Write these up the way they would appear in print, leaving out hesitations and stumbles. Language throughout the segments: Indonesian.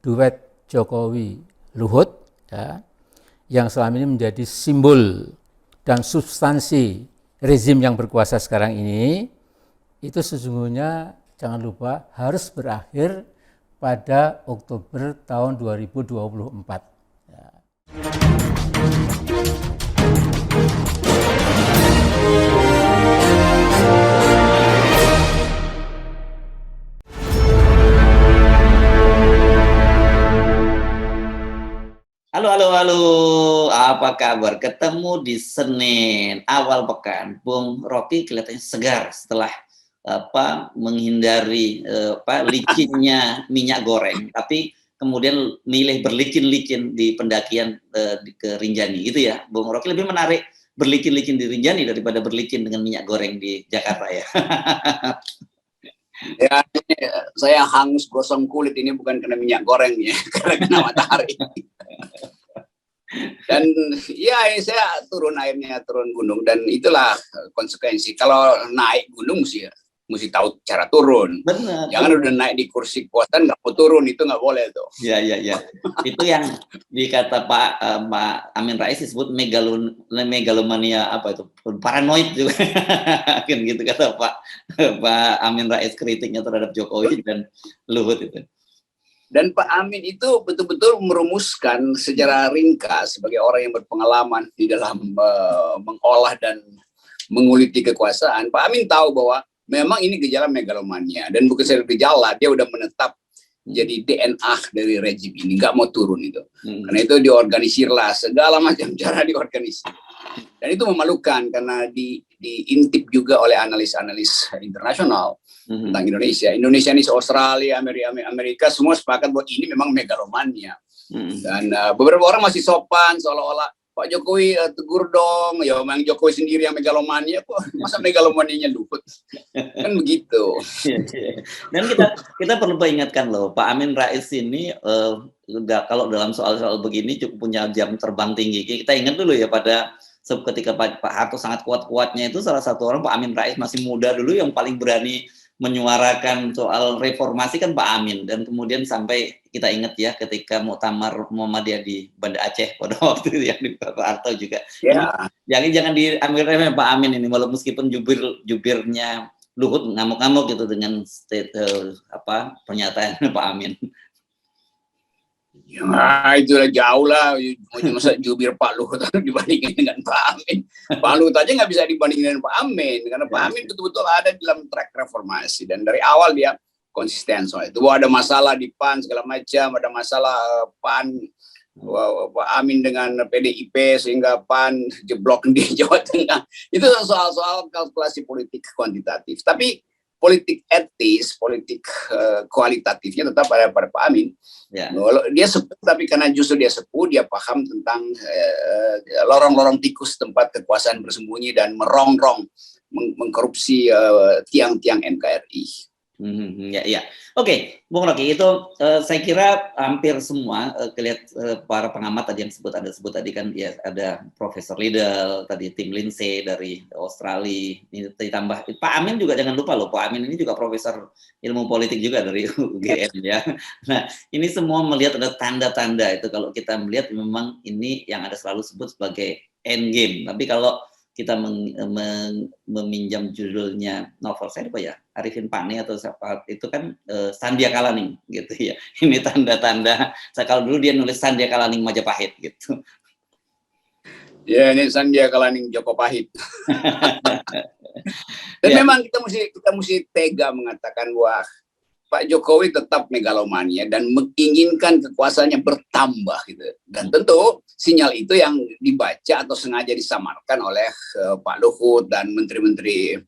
duet Jokowi Luhut, ya, yang selama ini menjadi simbol dan substansi rezim yang berkuasa sekarang ini, itu sesungguhnya jangan lupa harus berakhir pada Oktober tahun 2024. Ya. Halo, apa kabar? Ketemu di Senin, awal pekan. Bung Rocky kelihatannya segar setelah menghindari licinnya minyak goreng, tapi kemudian milih berlicin-licin di pendakian ke Rinjani, gitu ya. Bung Rocky lebih menarik berlicin-licin di Rinjani daripada berlicin dengan minyak goreng di Jakarta, ya. Ya, ini saya hangus gosong kulit ini bukan kena minyak goreng ya, karena kena matahari. Dan ya saya turun gunung, dan itulah konsekuensi. Kalau naik gunung sih mesti tahu cara turun. Benar. Jangan udah naik di kursi kekuasaan nggak mau turun, itu nggak boleh tuh. Ya. Itu yang dikata Pak Amin Rais disebut megalomania, apa itu, paranoid juga. Kan gitu kata Pak Amin Rais kritiknya terhadap Jokowi dan Luhut itu. Dan Pak Amin itu betul-betul merumuskan secara ringkas sebagai orang yang berpengalaman di dalam mengolah dan menguliti kekuasaan. Pak Amin tahu bahwa memang ini gejala megalomania, dan bukan saja gejala, dia udah menetap jadi DNA dari rejim ini, nggak mau turun itu. Karena itu diorganisirlah segala macam cara diorganisir. Dan itu memalukan karena diintip juga oleh analis-analis internasional tentang Indonesia. Indonesia ini Australia, Amerika semua sepakat bahwa ini memang megalomania. Dan beberapa orang masih sopan seolah-olah Pak Jokowi tegur dong, ya memang Jokowi sendiri yang megalomania, kok masa megalomanianya Luhut, kan begitu. Dan kita perlu ingatkan loh, Pak Amin Rais ini kalau dalam soal-soal begini cukup punya jam terbang tinggi. Kita ingat dulu ya pada ketika Pak Harto sangat kuat-kuatnya itu, salah satu orang Pak Amin Rais masih muda dulu yang paling berani menyuarakan soal reformasi kan Pak Amin. Dan kemudian sampai kita ingat ya ketika muktamar Muhammadiyah di Banda Aceh pada waktu itu yang di Pak Harto juga. Ya. Jangan diambil Pak Amin ini, walau meskipun jubirnya Luhut ngamuk-ngamuk gitu dengan pernyataan Pak Amin. Ya, itu udah jauh lah. Masa jubir Pak Luhut dibandingin dengan Pak Amin. Pak Luhut aja nggak bisa dibandingin dengan Pak Amin, karena Pak Amin betul-betul ada dalam track reformasi, dan dari awal dia konsisten soal itu. Bahwa ada masalah di PAN segala macam, ada masalah PAN Pak Amin dengan PDIP sehingga PAN jeblok di Jawa Tengah. Itu soal-soal kalkulasi politik kuantitatif. Tapi politik etis, politik kualitatifnya tetap pada Pak Amin. Ya. Dia sepuh, tapi karena justru dia sepuh, dia paham tentang lorong-lorong tikus tempat kekuasaan bersembunyi dan merongrong, mengkorupsi tiang-tiang NKRI. Ya. Oke, Bung Rocky, itu saya kira hampir semua para pengamat tadi yang sebut tadi kan, ya ada Profesor Liddell, tadi Tim Lindsay dari Australia, ini ditambah Pak Amin juga, jangan lupa loh, Pak Amin ini juga Profesor Ilmu Politik juga dari UGM ya. Nah, ini semua melihat ada tanda-tanda itu, kalau kita melihat memang ini yang ada selalu sebut sebagai endgame. Tapi kalau kita meminjam judulnya novel saya apa ya, Arifin Pani atau siapa itu kan, Sandia Kalaning gitu ya. Ini tanda-tanda, kalau dulu dia nulis Sandia Kalaning Majapahit gitu. Ya, ini Sandia Kalaning Joko Pahit. Dan memang kita mesti tega mengatakan bahwa Pak Jokowi tetap megalomania dan menginginkan kekuasaannya bertambah gitu. Dan tentu sinyal itu yang dibaca atau sengaja disamarkan oleh Pak Luhut dan menteri-menteri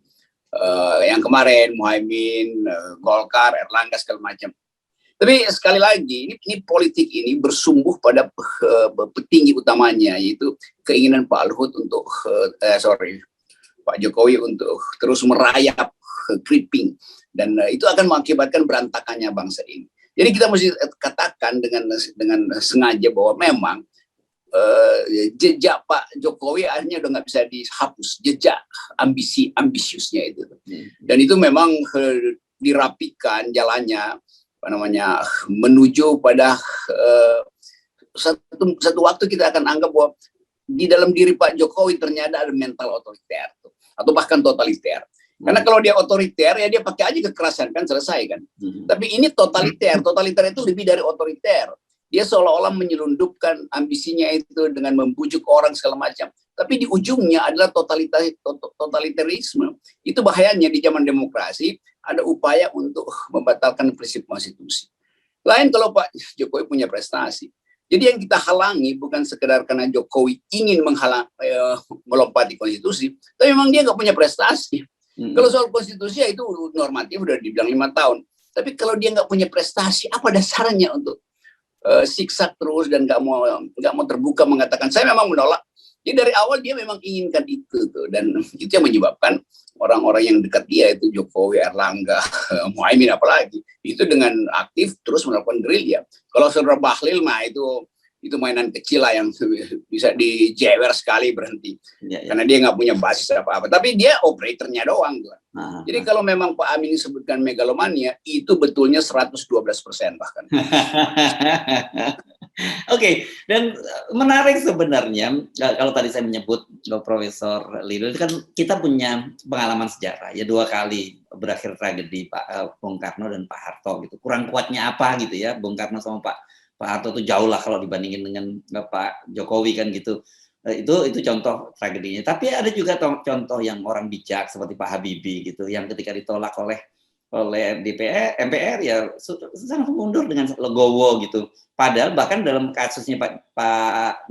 yang kemarin, Muhaimin, Golkar, Erlangga segala macam. Tapi sekali lagi ini politik ini bersumbuh pada petinggi utamanya, yaitu keinginan Pak Luhut untuk Pak Jokowi untuk terus merayap creeping, dan itu akan mengakibatkan berantakannya bangsa ini. Jadi kita mesti katakan dengan sengaja bahwa memang jejak Pak Jokowi akhirnya udah nggak bisa dihapus, jejak ambisiusnya itu. Dan itu memang dirapikan jalannya menuju pada satu waktu kita akan anggap bahwa di dalam diri Pak Jokowi ternyata ada mental otoriter atau bahkan totaliter. Karena kalau dia otoriter ya dia pakai aja kekerasan kan selesai kan. Tapi ini totaliter. Totaliter itu lebih dari otoriter. Dia seolah-olah menyelundupkan ambisinya itu dengan membujuk orang segala macam. Tapi di ujungnya adalah totalitarisme. Itu bahayanya di zaman demokrasi ada upaya untuk membatalkan prinsip konstitusi. Lain kalau Pak Jokowi punya prestasi. Jadi yang kita halangi bukan sekedar karena Jokowi ingin melompati konstitusi, tapi memang dia nggak punya prestasi. Kalau soal konstitusi ya itu normatif udah dibilang 5 tahun. Tapi kalau dia nggak punya prestasi, apa dasarnya untuk siksak terus dan nggak mau terbuka mengatakan saya memang menolak. Jadi dari awal dia memang inginkan itu tuh, dan itu yang menyebabkan orang-orang yang dekat dia itu Jokowi, Erlangga, Muhaimin apalagi itu dengan aktif terus melakukan gerilya. Kalau saudara Bahlil mah itu mainan kecil lah yang bisa dijewer sekali berhenti karena dia nggak punya basis apa-apa. Tapi dia operatornya doang tuh. Jadi kalau memang Pak Amin disebutkan megalomania itu betulnya 112% bahkan. Oke, dan menarik sebenarnya kalau tadi saya menyebut Profesor Lido itu kan kita punya pengalaman sejarah ya 2 kali berakhir tragedi Pak Bung Karno dan Pak Harto gitu. Kurang kuatnya apa gitu ya Bung Karno sama Pak Harto itu jauh lah kalau dibandingin dengan Pak Jokowi kan gitu. Itu contoh tragedinya. Tapi ada juga contoh yang orang bijak seperti Pak Habibie gitu yang ketika ditolak oleh MPR ya sangat mundur dengan legowo gitu. Padahal bahkan dalam kasusnya Pak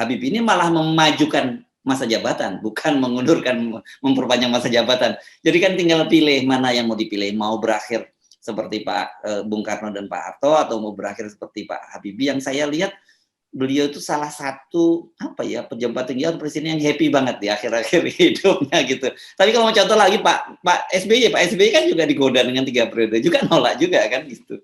Habibie ini malah memajukan masa jabatan, bukan mengundurkan, memperpanjang masa jabatan. Jadi kan tinggal pilih mana yang mau dipilih, mau berakhir seperti Pak Bung Karno dan Pak Harto atau mau berakhir seperti Pak Habibie. Yang saya lihat beliau itu salah satu pejabat tinggi presiden yang happy banget di akhir-akhir hidupnya gitu. Tapi kalau mau contoh lagi Pak SBY kan juga digoda dengan 3 periode juga nolak juga kan gitu.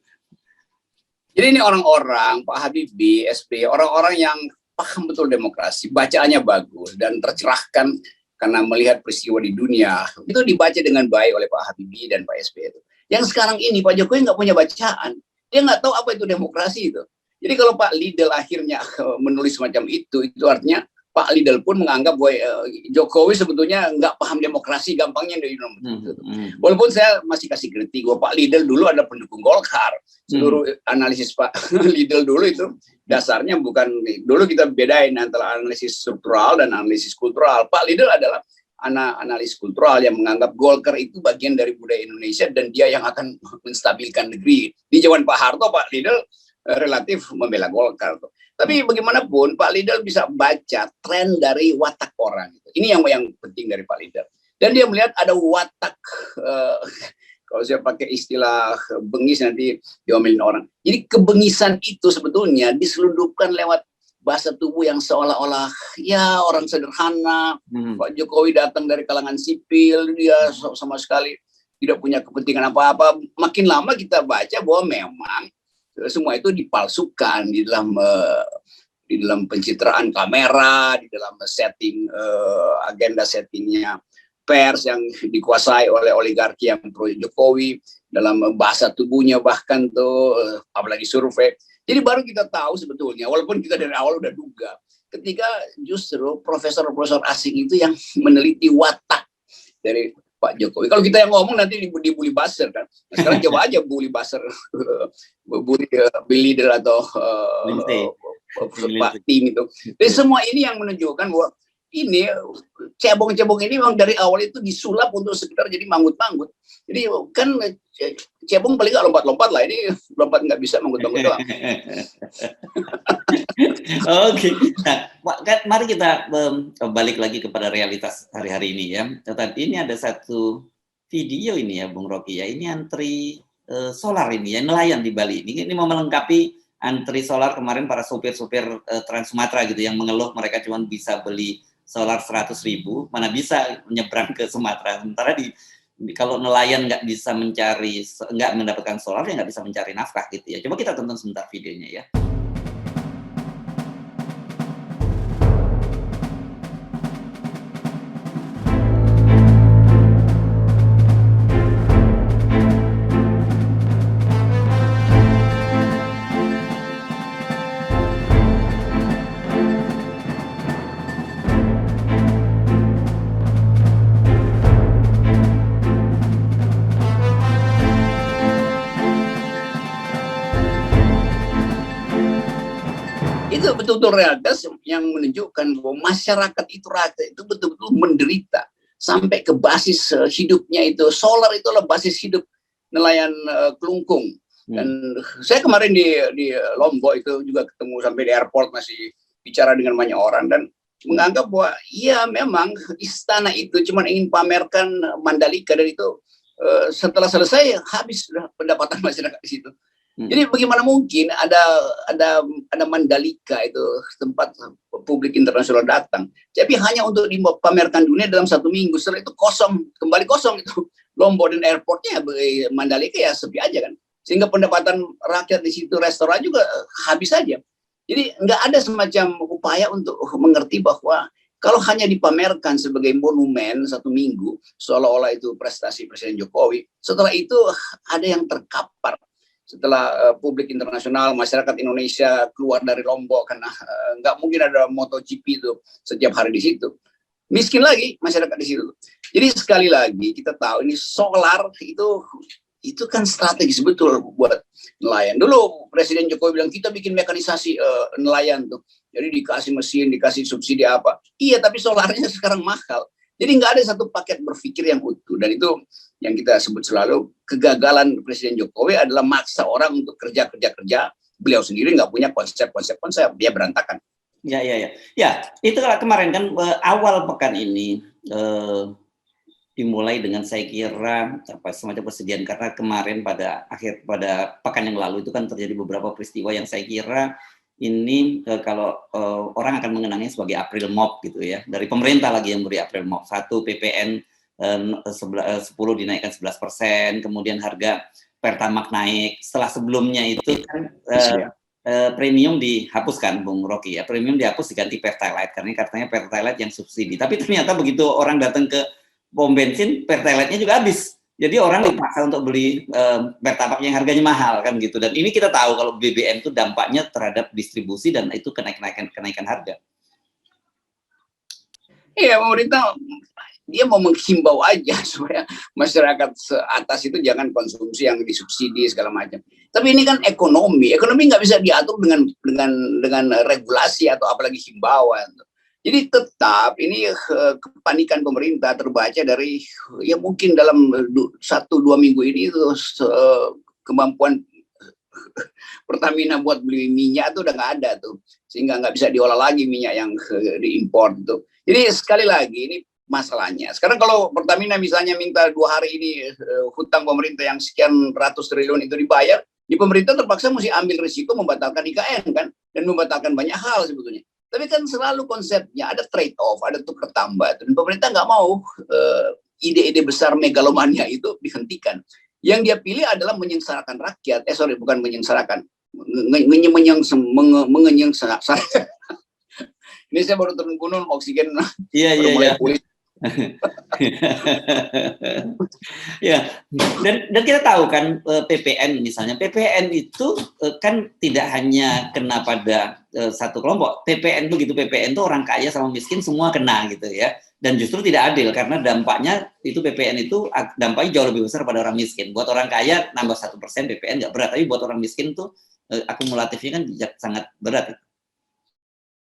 Jadi ini orang-orang Pak Habibie, SBY, orang-orang yang paham betul demokrasi, bacaannya bagus dan tercerahkan karena melihat peristiwa di dunia. Itu dibaca dengan baik oleh Pak Habibie dan Pak SBY itu. Yang sekarang ini Pak Jokowi nggak punya bacaan, dia nggak tahu apa itu demokrasi itu. Jadi kalau Pak Lidl akhirnya menulis semacam itu artinya Pak Lidl pun menganggap bahwa Jokowi sebetulnya nggak paham demokrasi, gampangnya dari Walaupun saya masih kasih kritik bahwa Pak Lidl dulu ada pendukung Golkar. Seluruh analisis Pak Lidl dulu itu dasarnya bukan, dulu kita bedain antara analisis struktural dan analisis kultural. Pak Lidl adalah analis kultural yang menganggap Golkar itu bagian dari budaya Indonesia dan dia yang akan menstabilkan negeri. Di zaman Pak Harto, Pak Lidl relatif membela Golkar. Tapi bagaimanapun Pak Lidl bisa baca tren dari watak orang. Ini yang penting dari Pak Lidl. Dan dia melihat ada watak, kalau saya pakai istilah bengis nanti diomelin orang. Jadi kebengisan itu sebetulnya diselundupkan lewat bahasa tubuh yang seolah-olah ya orang sederhana. Pak Jokowi datang dari kalangan sipil, dia sama sekali tidak punya kepentingan apa-apa. Makin lama kita baca bahwa memang semua itu dipalsukan di dalam pencitraan kamera, di dalam setting agenda settingnya pers yang dikuasai oleh oligarki yang pro Jokowi, dalam bahasa tubuhnya bahkan tuh apalagi survei. Jadi baru kita tahu sebetulnya, walaupun kita dari awal udah duga, ketika justru profesor-profesor asing itu yang meneliti watak dari Pak Jokowi. Kalau kita yang ngomong nanti dibully buzzer kan. Nah, sekarang coba aja bully buzzer, bully leader atau Pak Tim itu. Jadi semua ini yang menunjukkan bahwa ini cebong-cebong ini memang dari awal itu disulap untuk sekedar jadi manggut-manggut. Jadi kan cebong paling nggak lompat-lompat lah, ini lompat nggak bisa, manggut-manggut doang. Oke, nah mari kita balik lagi kepada realitas hari-hari ini ya. Tadi ini ada satu video ini ya Bung Rocky ya, ini antri solar ini ya, nelayan di Bali ini mau melengkapi antri solar kemarin para sopir-sopir Trans Sumatera gitu yang mengeluh mereka cuma bisa beli solar 100.000, mana bisa menyeberang ke Sumatera. Sementara kalau nelayan nggak bisa nggak mendapatkan solar, ya nggak bisa mencari nafkah gitu ya. Coba kita tonton sebentar videonya ya. Itu betul-betul realitas yang menunjukkan bahwa masyarakat itu rakyat itu betul-betul menderita sampai ke basis hidupnya itu. Solar itulah basis hidup nelayan kelungkung. Dan saya kemarin di Lombok itu juga ketemu sampai di airport, masih bicara dengan banyak orang dan menganggap bahwa iya memang istana itu cuma ingin pamerkan Mandalika, dan itu setelah selesai habis sudah pendapatan masyarakat di situ. Jadi bagaimana mungkin ada Mandalika itu tempat publik internasional datang, tapi hanya untuk dipamerkan dunia dalam 1 minggu, setelah itu kembali kosong itu Lombok dan airportnya. Mandalika ya sepi aja kan, sehingga pendapatan rakyat di situ, restoran juga habis saja. Jadi nggak ada semacam upaya untuk mengerti bahwa kalau hanya dipamerkan sebagai monumen 1 minggu, seolah-olah itu prestasi Presiden Jokowi, setelah itu ada yang terkapar. Setelah publik internasional, masyarakat Indonesia keluar dari Lombok, karena nggak mungkin ada MotoGP itu setiap hari di situ. Miskin lagi masyarakat di situ. Jadi sekali lagi kita tahu ini solar itu kan strategis betul buat nelayan. Dulu Presiden Jokowi bilang kita bikin mekanisasi nelayan tuh. Jadi dikasih mesin, dikasih subsidi apa. Iya, tapi solarnya sekarang mahal. Jadi nggak ada satu paket berpikir yang utuh. Dan itu yang kita sebut selalu, kegagalan Presiden Jokowi adalah maksa orang untuk kerja. Beliau sendiri nggak punya konsep, dia berantakan. Ya, itu kemarin kan awal pekan ini dimulai dengan saya kira semacam persediaan, karena kemarin pada pekan yang lalu itu kan terjadi beberapa peristiwa yang saya kira ini kalau orang akan mengenangnya sebagai April Mop gitu ya, dari pemerintah lagi yang beri April Mop. 1, PPN 10 dinaikkan 11%, kemudian harga Pertamax naik. Setelah sebelumnya itu kan premium dihapuskan, Bung Rocky ya, premium dihapus diganti Pertalite, karena katanya Pertalite yang subsidi. Tapi ternyata begitu orang datang ke pom bensin, Pertalite-nya juga habis. Jadi orang dipaksa untuk beli Pertamax yang harganya mahal kan gitu. Dan ini kita tahu kalau BBM itu dampaknya terhadap distribusi dan itu kenaikan harga. Iya, pemerintah dia mau menghimbau aja supaya masyarakat atas itu jangan konsumsi yang disubsidi segala macam. Tapi ini kan ekonomi nggak bisa diatur dengan regulasi atau apalagi himbauan. Jadi tetap ini kepanikan pemerintah terbaca dari ya mungkin dalam 1-2 minggu ini itu kemampuan Pertamina buat beli minyak itu udah nggak ada tuh, sehingga nggak bisa diolah lagi minyak yang diimpor tuh. Jadi sekali lagi ini masalahnya. Sekarang kalau Pertamina misalnya minta 2 hari ini hutang pemerintah yang sekian ratus triliun itu dibayar, di pemerintah terpaksa mesti ambil risiko membatalkan IKN kan, dan membatalkan banyak hal sebetulnya. Tapi kan selalu konsepnya ada trade off, ada tukar tambah. Dan pemerintah nggak mau ide-ide besar megalomania itu dihentikan. Yang dia pilih adalah menyengsarakan rakyat. Bukan menyengsarakan, menyengsarakan. Ini saya baru turun gunung, oksigen mulai pulih. Ya, dan kita tahu kan PPN misalnya, PPN itu kan tidak hanya kena pada satu kelompok. begitu PPN itu orang kaya sama miskin semua kena gitu ya. Dan justru tidak adil karena dampaknya itu PPN itu dampaknya jauh lebih besar pada orang miskin. Buat orang kaya nambah 1% PPN nggak berat, tapi buat orang miskin tuh akumulatifnya kan sangat berat.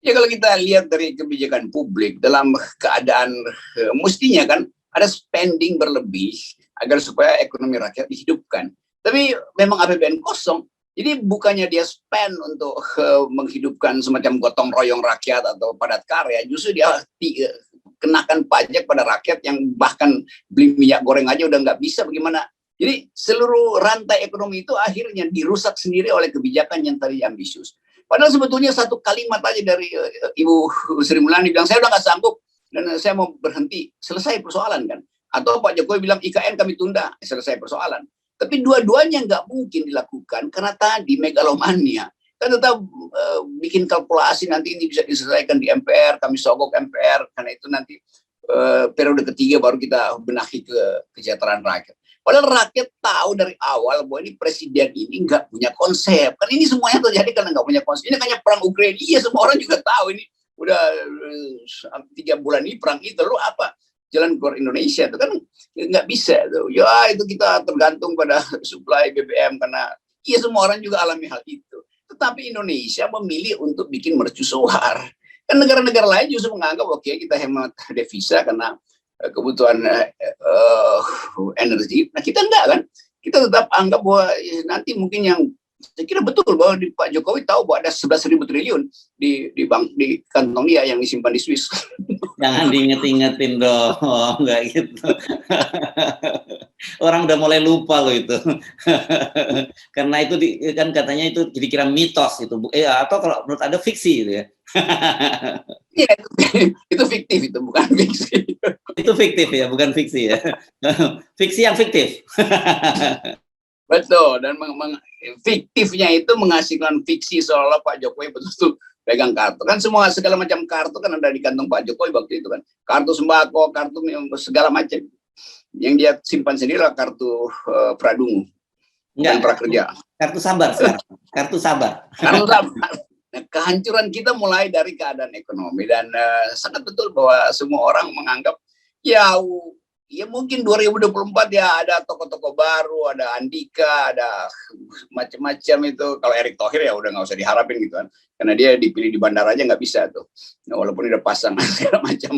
Ya kalau kita lihat dari kebijakan publik dalam keadaan mestinya kan ada spending berlebih agar supaya ekonomi rakyat dihidupkan. Tapi memang APBN kosong. Jadi bukannya dia spend untuk menghidupkan semacam gotong royong rakyat atau padat karya, justru dia kenakan pajak pada rakyat yang bahkan beli minyak goreng aja udah nggak bisa bagaimana. Jadi seluruh rantai ekonomi itu akhirnya dirusak sendiri oleh kebijakan yang tadi ambisius. Padahal sebetulnya satu kalimat aja dari Ibu Sri Mulyani bilang, saya udah nggak sanggup dan saya mau berhenti, selesai persoalan kan. Atau Pak Jokowi bilang IKN kami tunda, selesai persoalan. Tapi dua-duanya nggak mungkin dilakukan karena tadi megalomania. Kan tetap bikin kalkulasi nanti ini bisa diselesaikan di MPR, kami sogok MPR, karena itu nanti periode ketiga baru kita benahi kesejahteraan rakyat. Padahal rakyat tahu dari awal bahwa ini presiden ini nggak punya konsep. Kan ini semuanya terjadi karena nggak punya konsep. Ini kayak perang Ukraina. Iya, semua orang juga tahu ini udah 3 bulan ini perang itu. Lalu apa jalan keluar Indonesia? Itu kan nggak bisa. Tuh. Ya itu kita tergantung pada suplai BBM karena iya semua orang juga alami hal itu. tetapi Indonesia memilih untuk bikin mercusuar. Kan negara-negara lain justru menganggap oke kita hemat devisa karena kebutuhan energi. Nah kita enggak kan? Kita tetap anggap bahwa nanti mungkin yang saya kira betul bahwa Pak Jokowi tahu bahwa ada 11.000 triliun di bank di kantong dia yang disimpan di Swiss. Jangan diinget-ingetin dong, nggak gitu. Orang udah mulai lupa loh itu. Karena itu kan katanya itu dikira mitos itu, atau kalau menurut Anda fiksi gitu ya. Iya, itu fiktif itu bukan fiksi. Itu fiktif ya, bukan fiksi ya. Fiksi yang fiktif. Betul, dan fiktifnya itu menghasilkan fiksi seolah Pak Jokowi betul-betul pegang kartu. Kan semua segala macam kartu kan ada di kantong Pak Jokowi waktu itu kan. Kartu sembako, kartu segala macam. Yang dia simpan sendiri lah kartu Pradungu. Enggak, prakerja. Kartu sabar sekarang. Kartu sabar. Kartu sabar. Nah, kehancuran kita mulai dari keadaan ekonomi dan sangat betul bahwa semua orang menganggap ya mungkin 2024 ya ada tokoh-tokoh baru, ada Andika, ada macam-macam itu. Kalau Erick Thohir ya udah nggak usah diharapin gitu kan, karena dia dipilih di bandara aja nggak bisa tuh. Nah, walaupun udah pasang segala macam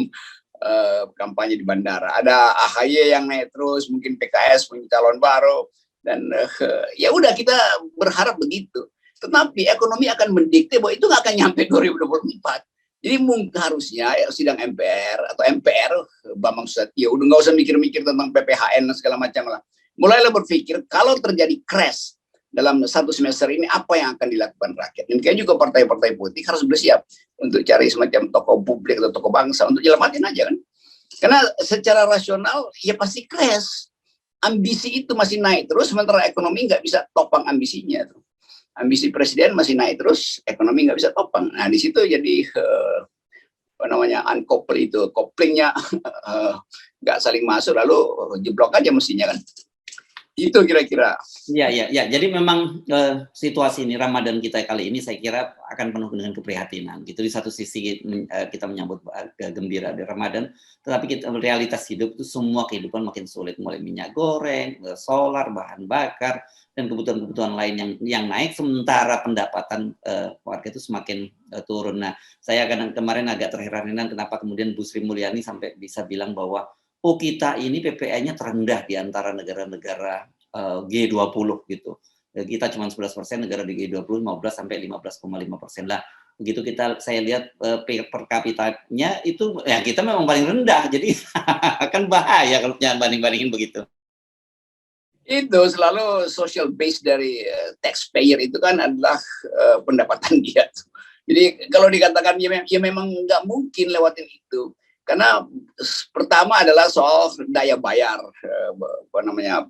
kampanye di bandara. Ada AHY yang naik terus, mungkin PKS punya calon baru dan ya udah kita berharap begitu. Tetapi ekonomi akan mendikte bahwa itu nggak akan nyampe 2024. Jadi mungkin harusnya ya, sidang MPR atau MPR Bambang Susatyo udah nggak usah mikir-mikir tentang PPHN dan segala macam lah. Mulailah berpikir kalau terjadi crash dalam satu semester ini apa yang akan dilakukan rakyat. Dan kayak juga partai-partai politik harus bersiap untuk cari semacam tokoh publik atau tokoh bangsa untuk nyelamatin aja kan. Karena secara rasional ya pasti crash. Ambisi itu masih naik terus sementara ekonomi nggak bisa topang ambisinya tuh. Ambisi presiden masih naik terus, ekonomi nggak bisa topang. Nah di situ jadi apa namanya uncouple itu, couplingnya nggak saling masuk, lalu jeblok aja mestinya kan. Itu kira-kira. Ya. Jadi memang situasi ini Ramadan kita kali ini saya kira akan penuh dengan keprihatinan. Gitu di satu sisi kita menyambut gembira di Ramadan, tetapi realitas hidup itu semua kehidupan makin sulit, mulai minyak goreng, solar, bahan bakar, dan kebutuhan-kebutuhan lain yang naik sementara pendapatan warga itu semakin turun. Nah, saya kemarin agak terheran-heran kenapa kemudian Bu Sri Mulyani sampai bisa bilang bahwa kita ini PPI-nya terendah di antara negara-negara G20 gitu. Kita cuma 11%, negara di G20 15 sampai 15,5%. Lah, begitu saya lihat per kapitanya itu ya kita memang paling rendah. Jadi akan bahaya kalau banding-bandingin begitu. Itu selalu social base dari taxpayer itu kan adalah pendapatan dia. Jadi kalau dikatakan ya memang nggak mungkin lewatin itu. Karena pertama adalah soal daya bayar,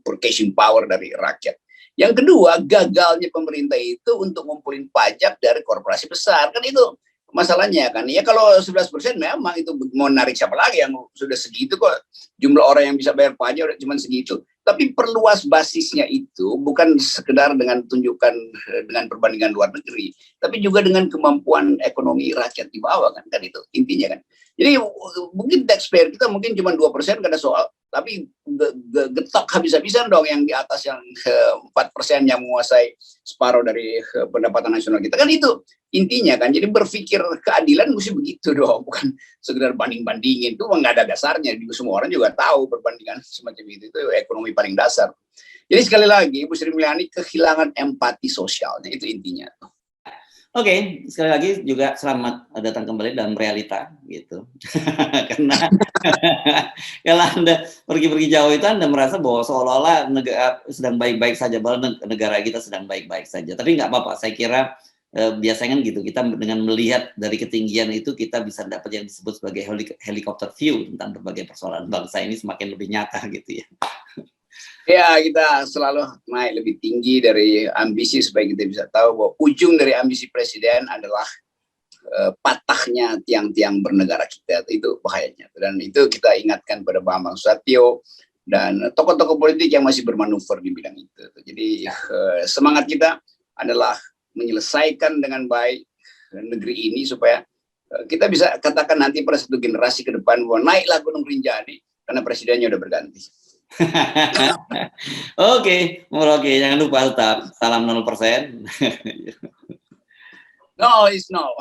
purchasing power dari rakyat. Yang kedua, gagalnya pemerintah itu untuk ngumpulin pajak dari korporasi besar. Kan itu masalahnya kan. Ya kalau 11% memang itu mau narik siapa lagi yang sudah segitu kok. Jumlah orang yang bisa bayar pajak cuma segitu. Tapi perluas basisnya itu bukan sekedar dengan tunjukkan dengan perbandingan luar negeri, tapi juga dengan kemampuan ekonomi rakyat di bawah kan itu intinya kan. Jadi mungkin taxpayer kita mungkin cuma 2% kada soal, tapi getok habis-habisan dong yang di atas yang 4% yang menguasai separuh dari pendapatan nasional kita kan itu intinya kan. Jadi berpikir keadilan mesti begitu dong, bukan sekedar banding-bandingin itu nggak ada dasarnya. Semua orang juga tahu perbandingan semacam itu ekonomi paling dasar. Jadi sekali lagi Ibu Sri Mulyani kehilangan empati sosialnya itu intinya. Oke, sekali lagi juga selamat datang kembali dalam realita gitu. Karena kalau Anda pergi-pergi jauh itu Anda merasa bahwa seolah-olah negara sedang baik-baik saja, bahwa negara kita sedang baik-baik saja. Tapi nggak apa-apa, saya kira biasanya kan gitu, kita dengan melihat dari ketinggian itu kita bisa dapat yang disebut sebagai helicopter view tentang berbagai persoalan bangsa ini semakin lebih nyata gitu ya. Ya, kita selalu naik lebih tinggi dari ambisi supaya kita bisa tahu bahwa ujung dari ambisi presiden adalah patahnya tiang-tiang bernegara kita. Itu bahayanya. Dan itu kita ingatkan pada Bambang Susatyo dan tokoh-tokoh politik yang masih bermanuver di bidang itu. Jadi semangat kita adalah menyelesaikan dengan baik negeri ini supaya kita bisa katakan nanti pada satu generasi ke depan bahwa naiklah Gunung Rinjani karena presidennya udah berganti. Oke, jangan lupa tetap salam 0%. No, it's no.